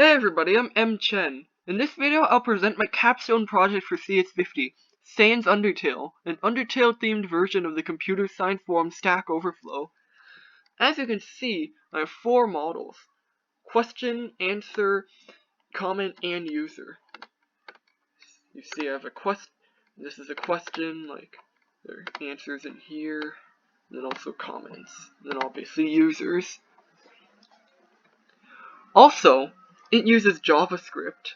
Hey everybody, I'm M. Chen. In this video, I'll present my capstone project for CS50, Sans Undertale, an Undertale-themed version of the computer science forum Stack Overflow. As you can see, I have 4 models: question, answer, comment, and user. You see I have a this is a question, like, there are answers in here, and then also comments, and then obviously users. Also, it uses JavaScript.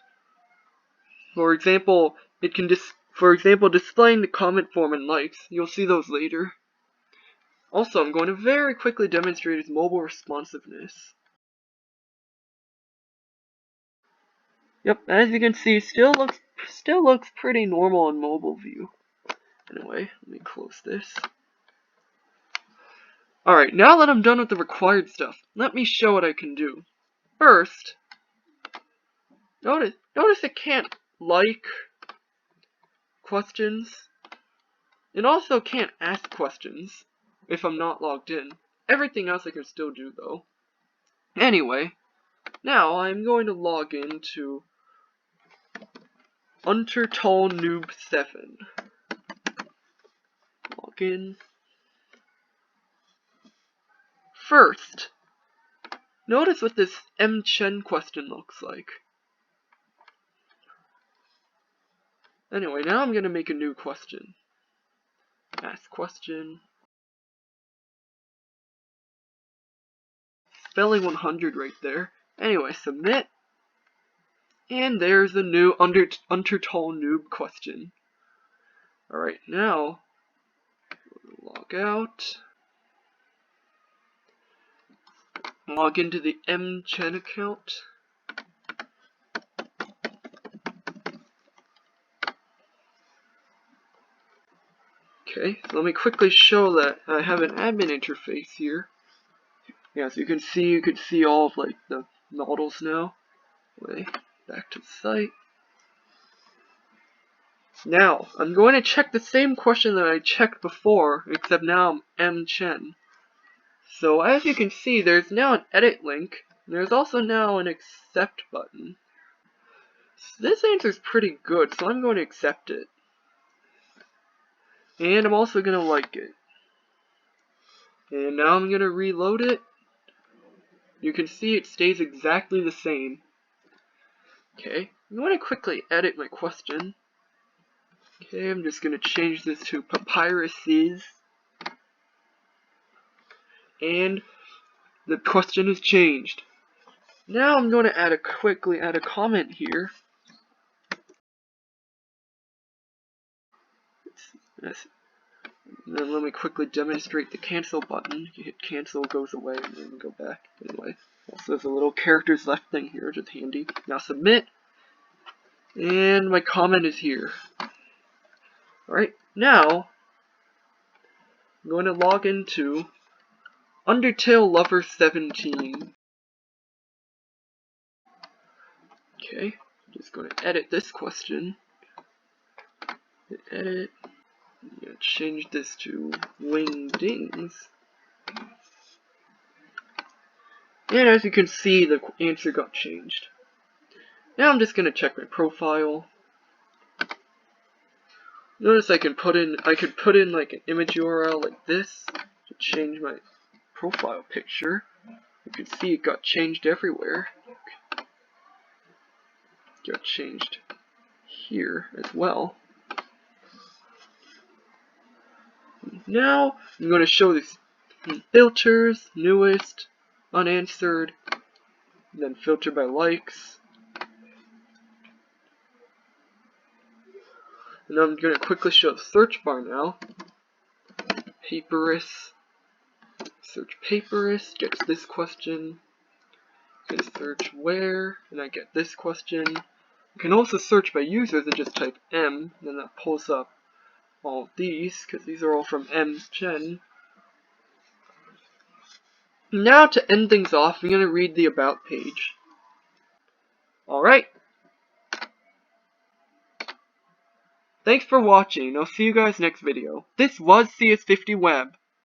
For example, it can displaying the comment form and likes. You'll see those later. Also, I'm going to very quickly demonstrate its mobile responsiveness. Yep, as you can see, still looks pretty normal in mobile view. Anyway, let me close this. Alright, now that I'm done with the required stuff, let me show what I can do. First, notice it can't like questions. It also can't ask questions if I'm not logged in. Everything else I can still do though. Anyway, now I'm going to log into Undertale Noob 7. Log in. First, notice what this M. Chen question looks like. Anyway, now I'm going to make a new question. Ask question. Spelling 100 right there. Anyway, submit. And there's a new Undertale Noob question. Alright, now, log out. Log into the M. Chen account. Okay, so let me quickly show that I have an admin interface here. Yeah, so you can see all of like the models now. Anyway, back to the site. Now, I'm going to check the same question that I checked before, except now I'm M. Chen. So as you can see, there's now an edit link, and there's also now an accept button. So this answer's pretty good, so I'm going to accept it. And I'm also going to like it. And now I'm going to reload it. You can see it stays exactly the same. Okay, I'm going to quickly edit my question. Okay, I'm just going to change this to papyruses. And the question is changed. Now I'm going to quickly add a comment here. And then let me quickly demonstrate the cancel button. You hit cancel, it goes away, and then go back. Anyway, also there's a little characters left thing here, just handy. Now submit. And my comment is here. Alright, now I'm going to log into Undertale Lover 17. Okay, I'm just going to edit this question. Hit edit. I'm going to change this to wingdings. And as you can see, the answer got changed. Now I'm just going to check my profile. Notice I could put in like an image URL like this to change my profile picture. You can see it got changed everywhere. It got changed here as well. Now I'm going to show these filters, newest, unanswered, then filter by likes. And I'm going to quickly show the search bar now. Papyrus. Search Papyrus gets this question. You can search where, and I get this question. You can also search by users and just type M, and then that pulls up all of these, because these are all from M. Chen. Now to end things off, I'm going to read the About page. Alright. Thanks for watching, I'll see you guys next video. This was CS50 Web.